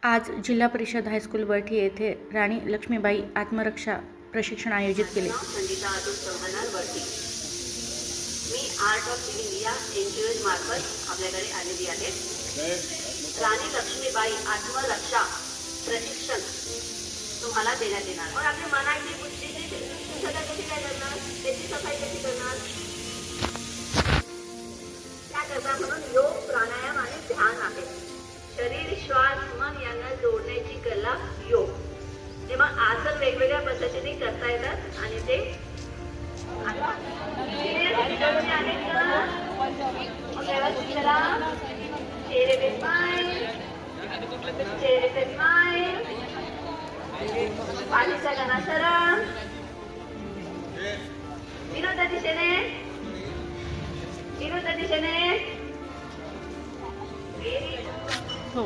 आज जिल्हा परिषद हायस्कूल वरठी येथे राणी लक्ष्मीबाई आत्मरक्षा प्रशिक्षण आयोजित केले. मी आर्ट ऑफ लिव्हिंग या एनजीओ मार्फत आपल्याकडे आलेली आहे. राणी लक्ष्मीबाई आत्मरक्षा प्रशिक्षण तुम्हाला देण्यात येणार. मग आपल्या मनाची बुद्धीची शुद्धता कशी काय करणार, त्याची सफाई कशी करणार, त्याकरता म्हणून योग, प्राणायाम आणि ध्यान आहे. शरीर, श्वास, मन यांना जोडण्याची कला योग. तेव्हा आसन वेगवेगळ्या पद्धतीने करता येतात आणि ते चेहरे पे स्माइल, चेहरे पे स्माइल, पाठीचा कणा सरळ, विरुद्ध दिशेने, विरुद्ध दिशेने. हो.